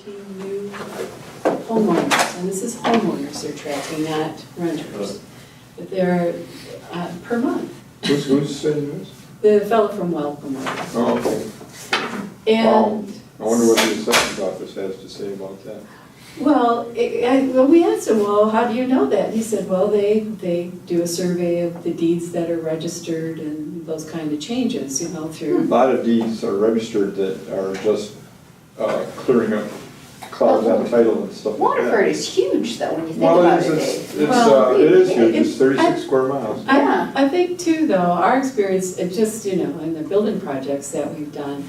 114 new homeowners, and this is homeowners they're tracking, not renters. But they're per month. Who's saying this? The fellow from Welcome Way. Oh, okay. And Wow. I wonder what the assessment office has to say about that. well, we asked him, well, how do you know that? He said, well, they do a survey of the deeds that are registered and those kind of changes, you know, A through. lot of deeds are registered that are just clearing up clouds on title and stuff like Waterford that. is huge though, when you think Well, about it it, is, Dave. Well, it is huge, it's- it's 36 square miles. Yeah. I think too, though, our experience, it just, you know, in the building projects that we've done,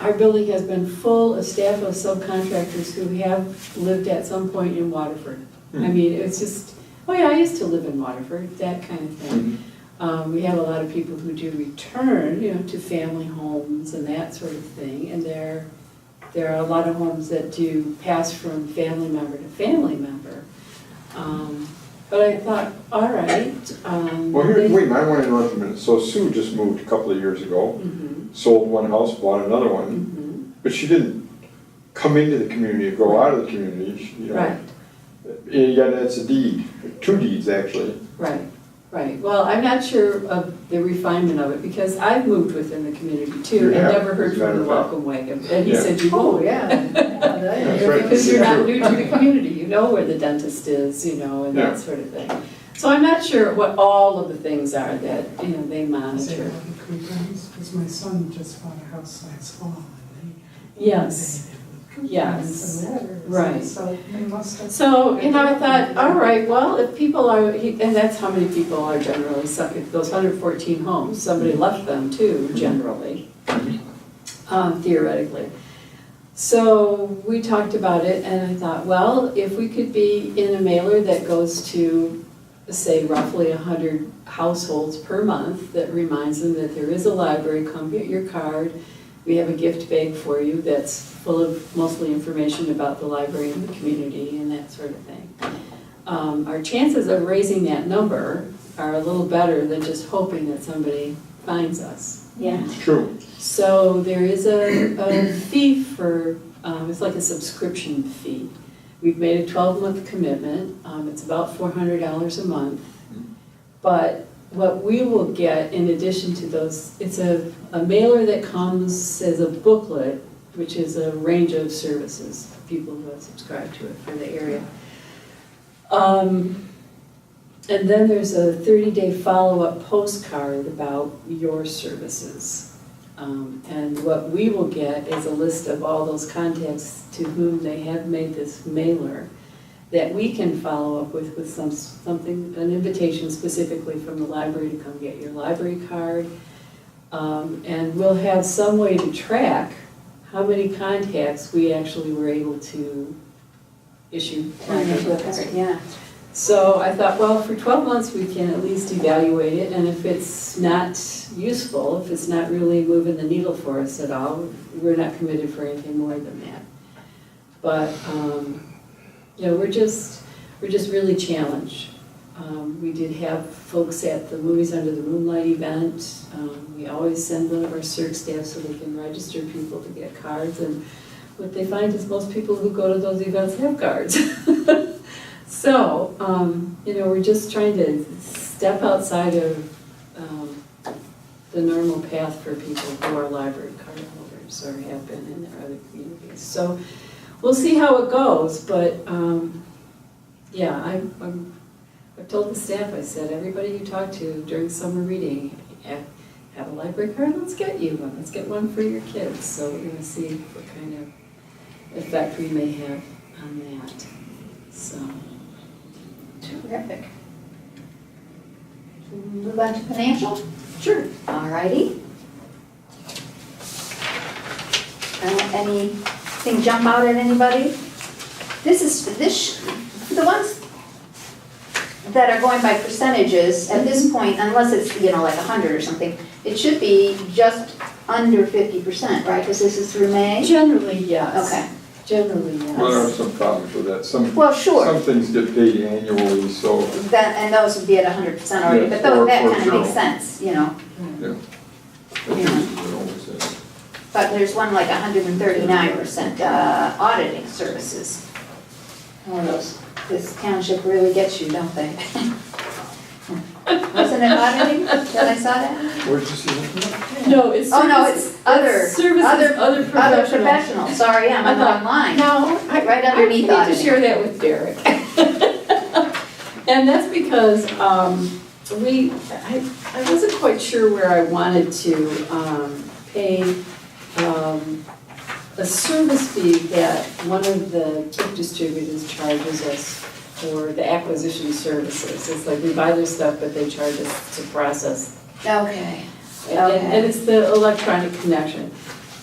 our building has been full of staff of subcontractors who have lived at some point in Waterford. I mean, it's just, oh yeah, I used to live in Waterford, that kind of thing. We have a lot of people who do return, you know, to family homes and that sort of thing, and there are a lot of homes that do pass from family member to family member. But I thought, all right. Well, here, wait, I want to interrupt a minute. So Sue just moved a couple of years ago, sold one house, bought another one, but she didn't come into the community or go out of the community, you know. Right, Yeah, that's a deed, 2 deeds actually. right. Right, well, I'm not sure of the refinement of it, because I've moved within the community too, You and have, never heard as a matter from the of fact. Welcome Wagon. And he Yeah. said, you Oh, will, yeah. That's right. because you're not Yeah. new to the community, you know where the dentist is, you know, and Yeah. that sort of thing. So I'm not sure what all of the things are that, you know, they Say monitor. all the coupons, because my son just bought a house last fall, and they Yes, inundated with yes, coupons and letters, right. So they must have. so, you know, I thought, all right, well, if people are, and that's how many people are generally stuck at those 114 homes, somebody left them too, generally, theoretically. So we talked about it, and I thought, well, if we could be in a mailer that goes to, say, roughly 100 households per month, that reminds them that there is a library, come get your card. We have a gift bag for you that's full of mostly information about the library and the community and that sort of thing. Our chances of raising that number are a little better than just hoping that somebody finds us. Yeah. True. So there is a fee for, it's like a subscription fee. We've made a 12-month commitment. It's about $400 a month. But what we will get in addition to those, it's a mailer that comes as a booklet, which is a range of services, people who have subscribed to it for the area. And then there's a 30-day follow-up postcard about your services. And what we will get is a list of all those contacts to whom they have made this mailer that we can follow up with something, an invitation specifically from the library to come get your library card. And we'll have some way to track how many contacts we actually were able to issue. Yeah. So I thought, well, for 12 months, we can at least evaluate it, and if it's not useful, if it's not really moving the needle for us at all, we're not committed for anything more than that. But, you know, we're just really challenged. We did have folks at the Movies Under the Moonlight event. We always send one of our CERC staff so they can register people to get cards, and what they find is most people who go to those events have cards. So, you know, we're just trying to step outside of the normal path for people who are library card holders or have been in their other communities. So we'll see how it goes, but yeah, I've told the staff, I said, everybody you talk to during summer reading, have a library card, let's get you one. Let's get one for your kids. So we're going to see what kind of effect we may have on that. So. Terrific. Move on to financial? Sure. All righty. Anything jump out at anybody? The ones that are going by percentages, at this point, unless it's, you know, like 100 or something, it should be just under 50%, right? Because this is through May? Generally, yes. Okay. Generally, yes. Well, there are some problems with that. Well, sure. Some things get paid annually, so, And those would be at 100% already, Yeah, but or that kind of zero. makes sense, you know? yeah. Yeah. It always is. But there's one like 139% auditing services. One of those, this township really gets you, don't they? Wasn't it auditing that I saw that? Where'd you see that? No, it's. Oh, no, services. it's other, Services, other other professional, sorry, I'm on the wrong line. No, Right underneath I need to auditing. share that with Derek. And that's because I wasn't quite sure where I wanted to pay a service fee that one of the book distributors charges us for the acquisition services. It's like we buy their stuff, but they charge us to process. Okay, And it's the electronic connection.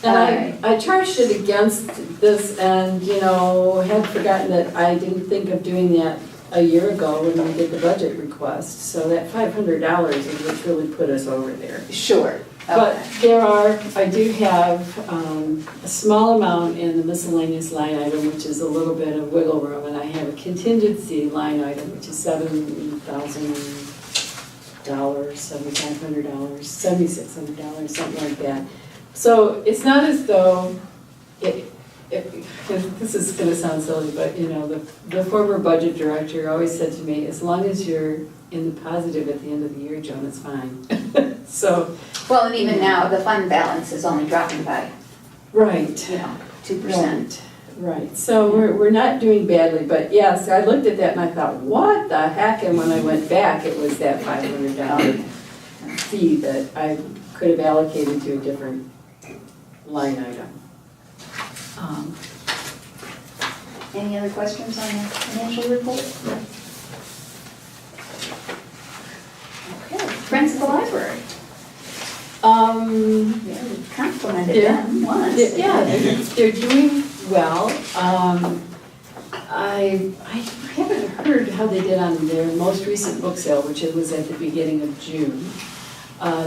And I charged it against this and, had forgotten that I didn't think of doing that a year ago when we did the budget request. So that $500 is what really put us over there. sure, But okay. I do have a small amount in the miscellaneous line item, which is a little bit of wiggle room, and I have a contingency line item, which is $7,000, $7,500, $7,600, something like that. So it's not as though this is gonna sound silly, but the former budget director always said to me, as long as you're in the positive at the end of the year, Joan, it's fine. So. Well, and even now, the fund balance is only dropping by, Right. 2%. Right, so we're not doing badly, but yes, I looked at that and I thought, what the heck? And when I went back, it was that $500 fee that I could have allocated to a different line item. Any other questions on the financial report? Okay, Friends of the Library. Yeah, we complimented them once. Yeah, they're doing well. I haven't heard how they did on their most recent book sale, which it was at the beginning of June.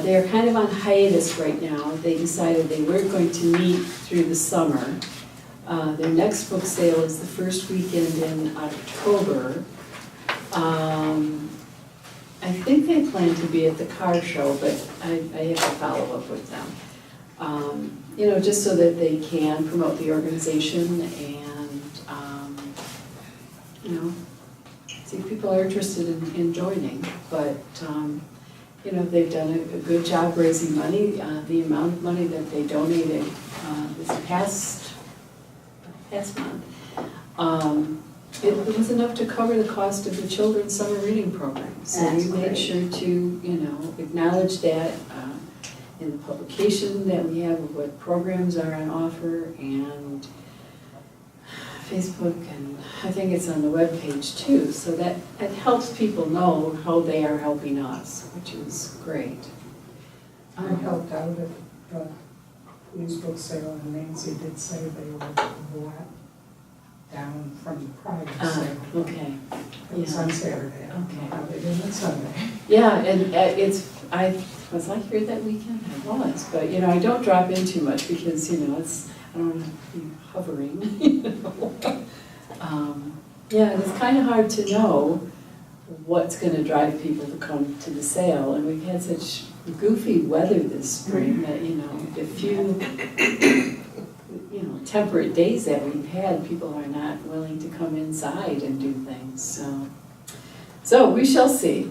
They're kind of on hiatus right now. They decided they weren't going to meet through the summer. Their next book sale is the first weekend in October. I think they plan to be at the car show, but I have to follow up with them. Just so that they can promote the organization and, see if people are interested in joining. But, they've done a good job raising money. The amount of money that they donated this past month, it was enough to cover the cost of the children's summer reading program. So That's we made great. sure to, acknowledge that in the publication that we have of what programs are on offer, and Facebook, and I think it's on the webpage too. So that it helps people know how they are helping us, which is great. I helped out at the used book sale, and Nancy did say they were flat down from the prior sale. Okay. It was on Saturday. I don't know Okay. how they did it Sunday. Yeah, and was I here that weekend? I was, but I don't drop in too much because, I don't want to be hovering, Yeah, and it's kind of hard to know what's going to drive people to come to the sale, and we've had such goofy weather this spring that, the few, temperate days that we've had, people are not willing to come inside and do things, so we shall see,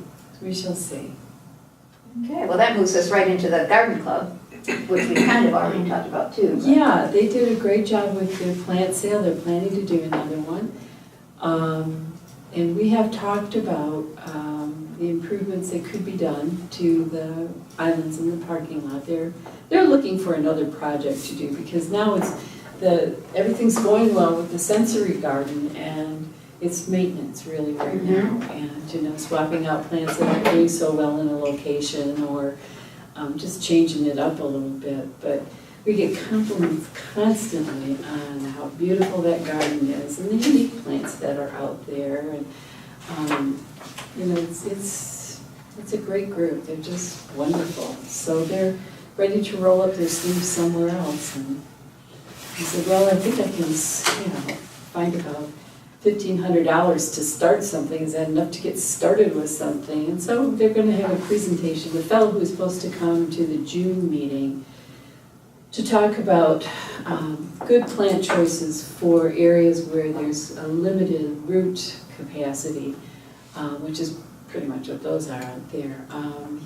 Okay, well, that moves us right into the garden club, which we kind of already talked about too. but- Yeah, they did a great job with their plant sale. They're planning to do another one. And we have talked about the improvements that could be done to the islands in the parking lot. They're looking for another project to do because now everything's going well with the sensory garden, and it's maintenance really right now. And swapping out plants that aren't doing so well in a location, or just changing it up a little bit. But we get compliments constantly on how beautiful that garden is and the unique plants that are out there. And it's a great group. They're just wonderful. So they're ready to roll up their sleeves somewhere else. And I said, well, I think I can, find about $1,500 to start something. Is that enough to get started with something? And so they're going to have a presentation. The fellow who's supposed to come to the June meeting to talk about good plant choices for areas where there's a limited root capacity, which is pretty much what those are out there.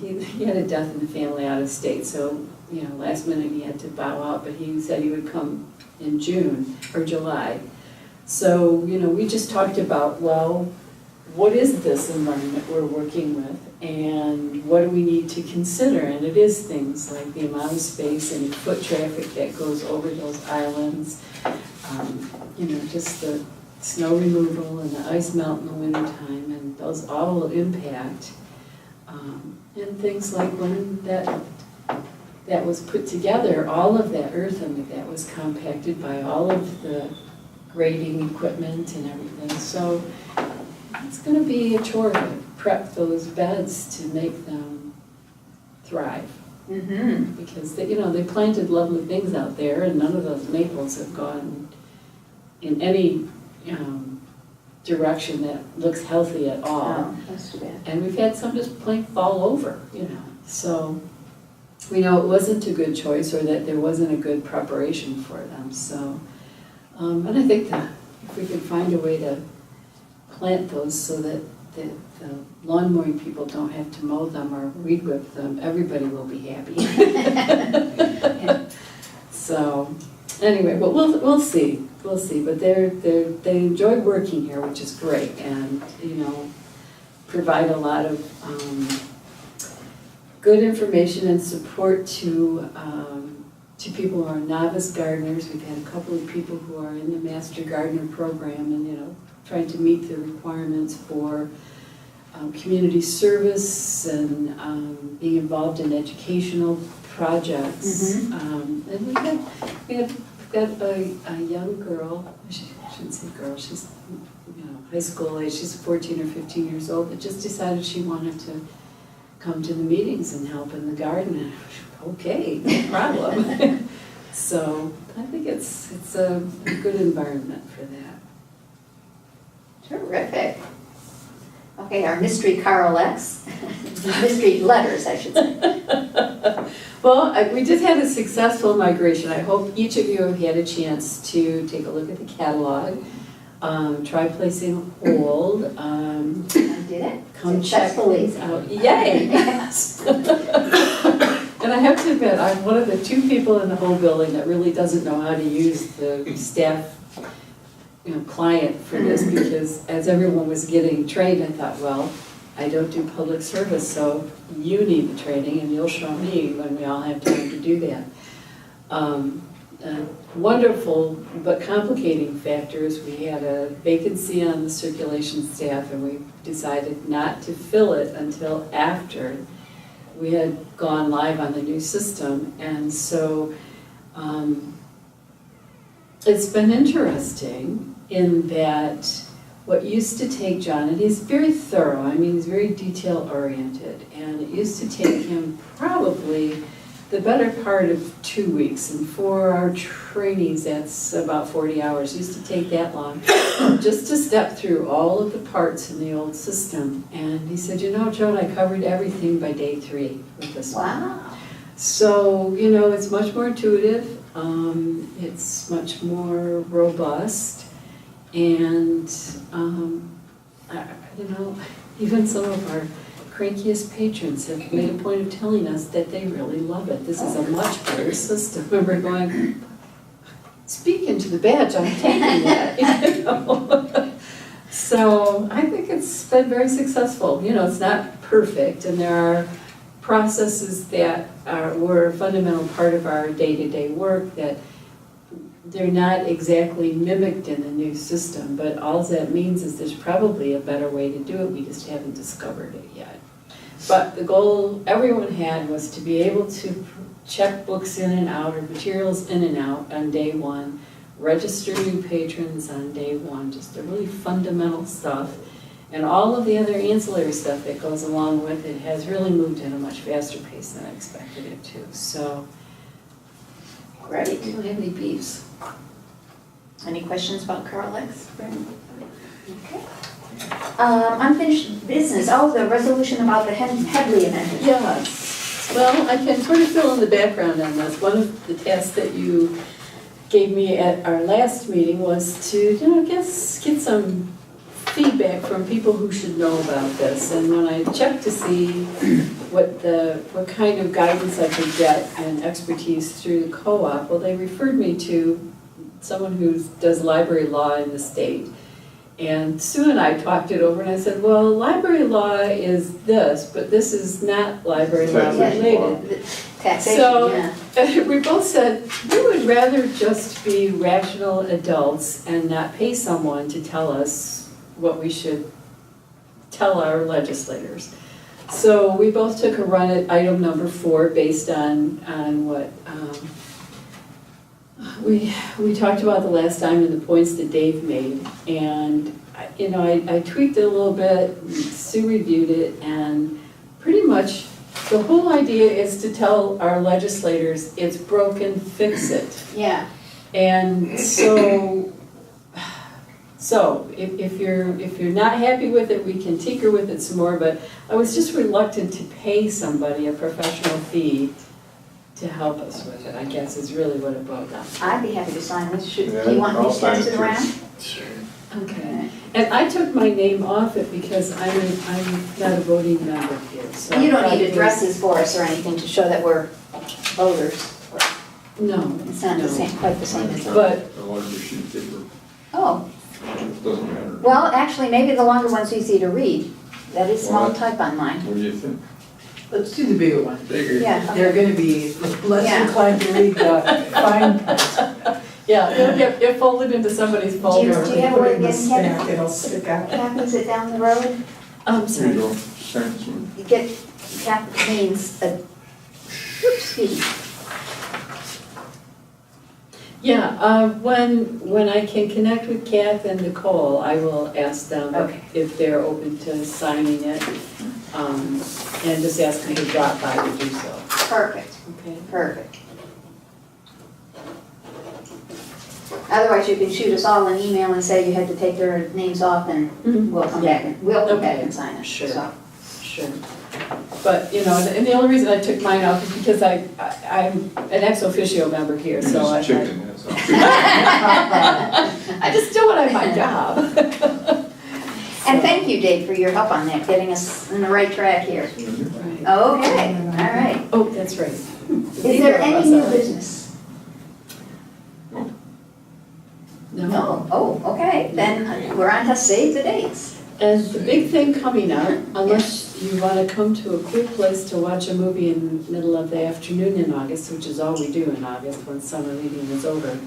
He had a death in the family out of state, so, you know, last minute he had to bow out, but he said he would come in June or July. So, you know, we just talked about, well, what is this environment we're working with, and what do we need to consider? And it is things like the amount of space and foot traffic that goes over those islands, you know, just the snow removal and the ice melt in the wintertime, and those all will impact. And things like when that was put together, all of that earth under that was compacted by all of the grading equipment and everything. So it's going to be a chore to prep those beds to make them thrive. Mm-hmm. Because they, you know, they planted lovely things out there, and none of those maples have gone in any direction that looks healthy at all. Oh, that's too bad. And we've had some just plain fall over, you know. So we know it wasn't a good choice, or that there wasn't a good preparation for them. So, and I think that if we could find a way to plant those so that the lawn mowing people don't have to mow them or weed whip them, everybody will be happy. So, anyway, but we'll see. We'll see. But they enjoy working here, which is great, and you know, provide a lot of good information and support to people who are novice gardeners. We've had a couple of people who are in the Master Gardener program, and you know, trying to meet the requirements for community service and being involved in educational projects. Mm-hmm. And we've got a young girl, I shouldn't say girl, she's, you know, high school age, she's 14 or 15 years old, that just decided she wanted to come to the meetings and help in the garden. And okay, no problem. So I think it's a good environment for that. Terrific. Okay, our mystery Carl X. Mystery letters, I should say. Well, we just had a successful migration. I hope each of you have had a chance to take a look at the catalog, try placing hold. I did it. Come check Successfully. things out. Yay! Yes. And I have to admit, I'm one of the two people in the whole building that really doesn't know how to use the staff, you know, client for this, because as everyone was getting trained, I thought, well, I don't do public service, so you need the training, and you'll show me when we all have time to do that. Wonderful but complicating factors. We had a vacancy on the circulation staff, and we decided not to fill it until after we had gone live on the new system. And so it's been interesting in that what used to take John, and he's very thorough, I mean, he's very detail-oriented, and it used to take him probably the better part of 2 weeks, and for our trainees, that's about 40 hours. It used to take that long just to step through all of the parts in the old system. And he said, you know, Joan, I covered everything by day 3 with this one. Wow. So, you know, it's much more intuitive, it's much more robust, and, you know, even some of our crankiest patrons have made a point of telling us that they really love it. This is a much better system. And we're going, speaking to the badge, I'm taking that. You know? So I think it's been very successful. You know, it's not perfect, and there are processes that were a fundamental part of our day-to-day work that they're not exactly mimicked in the new system, but all that means is there's probably a better way to do it. We just haven't discovered it yet. But the goal everyone had was to be able to check books in and out, or materials in and out on day 1, register new patrons on day 1, just the really fundamental stuff. And all of the other ancillary stuff that goes along with it has really moved at a much faster pace than I expected it to. So, Great. we don't have any beefs. Any questions about Carl X? Okay. Unfinished business. Oh, the resolution about the Headlee amendment. Yes. Well, I can sort of fill in the background on this. One of the tasks that you gave me at our last meeting was to, get some feedback from people who should know about this. And when I checked to see what kind of guidance I could get and expertise through the co-op, well, they referred me to someone who does library law in the state. And Sue and I talked it over and I said, well, library law is this, but this is not library law related. Taxation, So yeah. we both said, we would rather just be rational adults and not pay someone to tell us what we should tell our legislators. So we both took a run at item number 4 based on what we talked about the last time and the points that Dave made. And, I tweaked it a little bit, Sue reviewed it, and pretty much the whole idea is to tell our legislators, it's broken, fix it. Yeah, And so if you're not happy with it, we can tinker with it some more, but I was just reluctant to pay somebody a professional fee to help us with it, I guess is really what it boiled down to. I'd be happy to sign this. Do Yeah, you want me I'll to sign pass it it too. around? Okay. And I took my name off it because I'm not a voting member here, so. You don't need addresses for us or anything to show that we're voters. No. It's not the same, quite the same as. But- A larger sheet of paper, Oh, it doesn't matter. well, actually, maybe the longer one's easy to read. That is small What? type on mine. What do you think? Let's do the bigger one. Bigger? Yeah. They're gonna be less Yeah. inclined to read the fine print. Yeah, it'll get folded into somebody's Do you folder. have a Put way it of in the getting Kevin? stack, it'll stick out. Kath, is it down the road? Here you Sorry. go, sign this one. You get, Kath means, oops, excuse me. Yeah, when I can connect with Kath and Nicole, I will ask them Okay. if they're open to signing it. And just ask them to drop by to do so. Perfect, Okay. perfect. Otherwise, you can shoot us all an email and say you had to take their names off and we'll come back and, sign it. Sure. So, Sure. But, and the only reason I took mine off is because I'm an ex officio member here, You're so I. just chicken, that's all. I just still want to have my job. And thank you, Dave, for your help on that, getting us on the right track here. Right. Okay, all right. Oh, that's right. Is there any new business? No, oh, okay, then we're on to save the dates. And the big thing coming up, unless you want to come to a quick place to watch a movie in the middle of the afternoon in August, which is all we do in August when summer reading is over.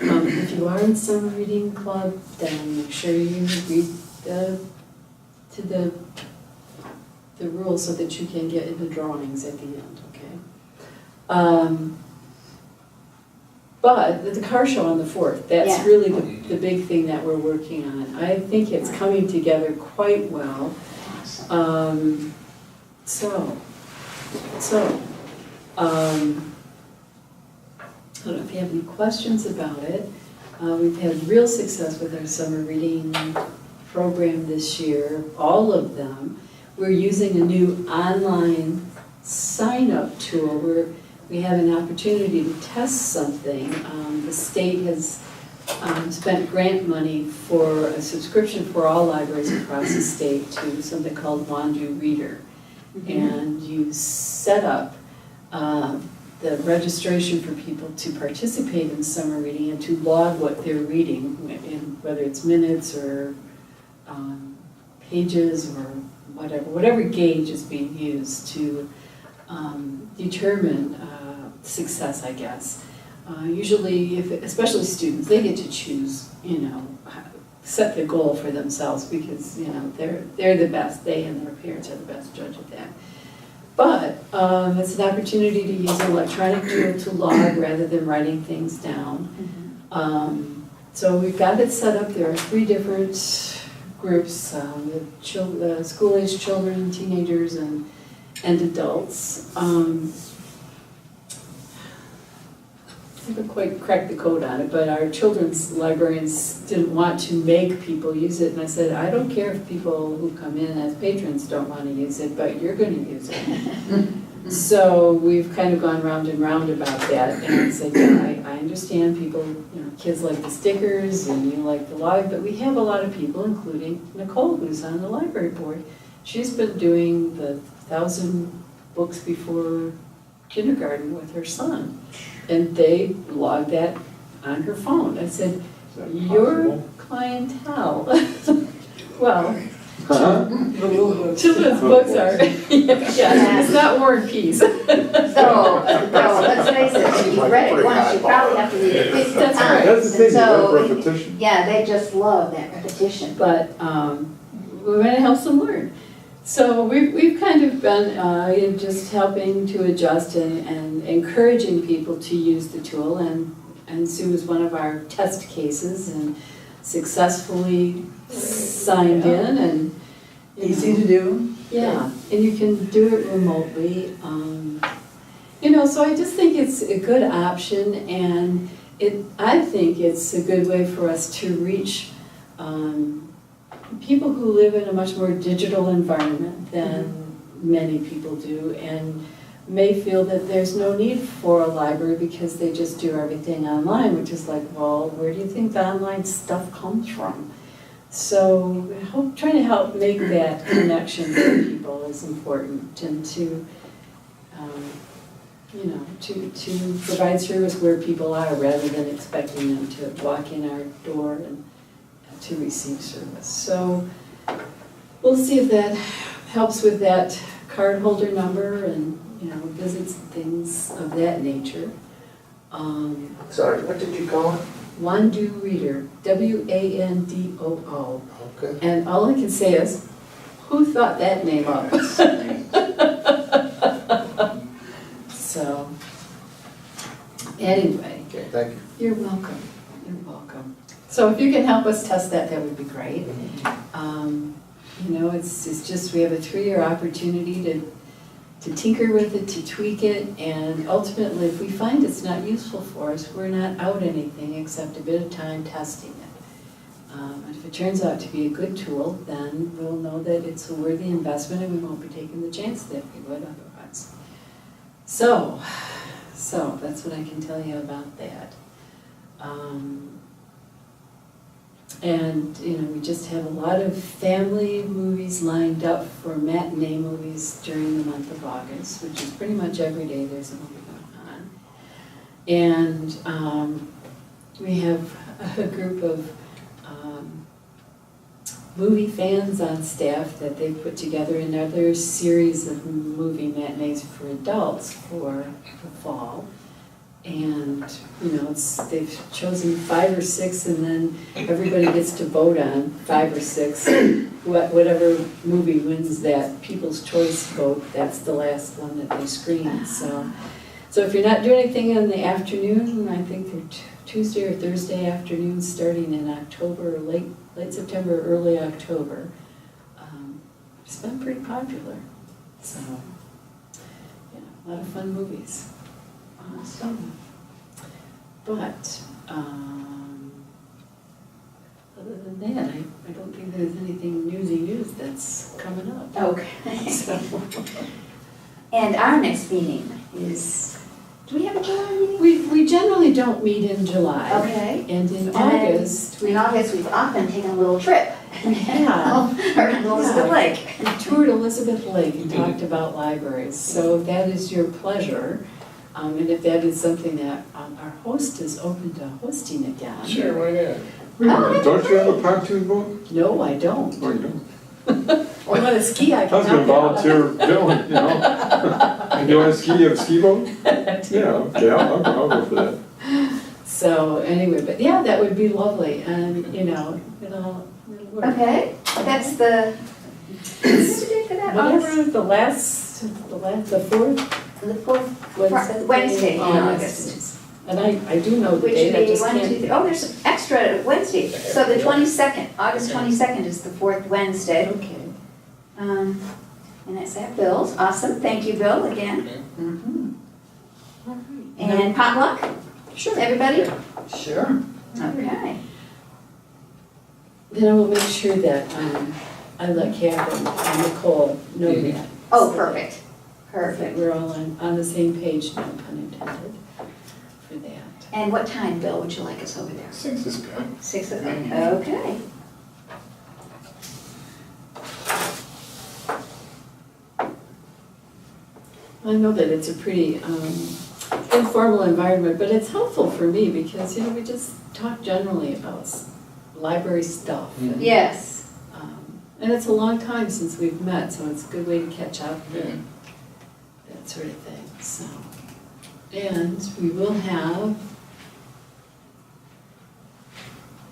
If you are in summer reading club, then make sure you read the rules so that you can get into drawings at the end, okay? But the car show on the 4th, that's Yeah. really the big thing that we're working on. I think it's coming together quite well. I don't know if you have any questions about it. We've had real success with our summer reading program this year, all of them. We're using a new online sign-up tool where we have an opportunity to test something. The state has spent grant money for a subscription for all libraries across the state to something called Wandu Reader. And you set up the registration for people to participate in summer reading and to log what they're reading, whether it's minutes or pages or whatever gauge is being used to determine success, I guess. Usually, especially students, they get to choose, set the goal for themselves because, they're the best, they and their parents are the best judge of that. But it's an opportunity to use an electronic tool to log rather than writing things down. So we've got it set up. There are 3 different groups, the school-aged children, teenagers, and adults. I haven't quite cracked the code on it, but our children's librarians didn't want to make people use it, and I said, I don't care if people who come in as patrons don't want to use it, but you're going to use it. So we've kind of gone round and round about that, and I said, yeah, I understand people, kids like the stickers and you like the log, but we have a lot of people, including Nicole, who's on the library board. She's been doing the 1,000 books before kindergarten with her son, and they log that on her phone. I said, Is that your possible? clientele, well, Huh? children's books are, yeah, it's not War and Peace. So, let's face it, if you've read it once, you probably have to read it 50 That's times. right. That's the thing, And so, that repetition. yeah, they just love that repetition. But we want to help them learn. So we've kind of been just helping to adjust and encouraging people to use the tool. And Sue was one of our test cases and successfully signed in and. Easy to do. Yeah, and you can do it remotely. So I just think it's a good option, and I think it's a good way for us to reach people who live in a much more digital environment than many people do, and may feel that there's no need for a library because they just do everything online, which is like, well, where do you think the online stuff comes from? So trying to help make that connection for people is important, and to provide service where people are rather than expecting them to walk in our door and to receive service. So we'll see if that helps with that card holder number and, visits and things of that nature. Sorry, what did you call it? Wando Reader, Wandoo. Okay. And all I can say is, who thought that name up? So, anyway, Okay, thank you. you're welcome. You're welcome. So if you can help us test that, that would be great. It's just, we have a 3-year opportunity to tinker with it, to tweak it, and ultimately, if we find it's not useful for us, we're not out anything except a bit of time testing it. And if it turns out to be a good tool, then we'll know that it's a worthy investment and we won't be taking the chance that we would otherwise. So that's what I can tell you about that. And, we just have a lot of family movies lined up for matinee movies during the month of August, which is pretty much every day there's a movie going on. And we have a group of movie fans on staff that they put together another series of movie matinees for adults for the fall. And, they've chosen 5 or 6, and then everybody gets to vote on 5 or 6. Whatever movie wins that People's Choice vote, that's the last one that they screen. So if you're not doing anything in the afternoon, I think they're Tuesday or Thursday afternoons starting in October, or late September, early October. It's been pretty popular. So, a lot of fun movies. Awesome. But, other than that, I don't think there's anything news that's coming up. Okay. So, And our next meeting is, do we have a July meeting? we generally don't meet in July. Okay. And in And August, In August, we've often taken a little trip. Yeah. Around Elizabeth Lake. we toured Elizabeth Lake and talked about libraries. So that is your pleasure. And if that is something that our host is open to hosting again. Sure, why not? Wait a minute, don't you have a pontoon boat? No, I don't. Oh, you don't? Or on a ski, I I can was gonna help out. volunteer, Bill, You want to ski, you have a ski boat? Yeah, okay, I'll go for that. So anyway, but yeah, that would be lovely, and it'll work. Okay, that's the, what's the date for that? Whatever, the The fourth fourth Wednesday in August August. is. And I do know the Which date, would I be just 1, 2, can't. 3, oh, there's extra Wednesdays. So the 22nd, August 22nd is the fourth Wednesday. Okay. And that's at Bill's. Awesome, thank you, Bill, again. Mhm. All right. And potluck, Sure. everybody? Sure. Okay. Then I will make sure that I let Catherine and Nicole know that. Oh, perfect. Perfect. We're all on the same page, no pun intended, for that. And what time, Bill, would you like us over there? 6 is good. 6 o'clock, okay. I know that it's a pretty informal environment, but it's helpful for me because, you know, we just talk generally about library stuff. And, Yes. and it's a long time since we've met, so it's a good way to catch up and that sort of thing, so. And we will have,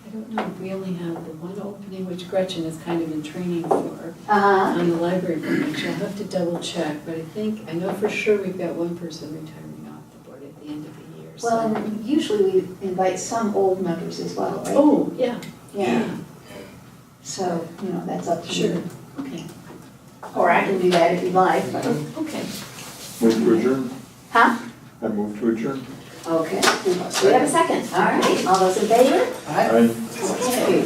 I don't know, we only have the one opening, which Gretchen is kind of in training for. Uh-huh. On the library board, which I'll have to double check, but I know for sure we've got one person retiring off the board at the end of the year, so. Well, and usually we invite some old members as well, right? Oh, yeah. Yeah. So, you know, that's up to Sure, you. okay, Or I can do that if you'd like, but, okay. Move to adjourn. huh? I move to adjourn. Okay. Do we have a second? All right, all those in favor? I Aye. Okay.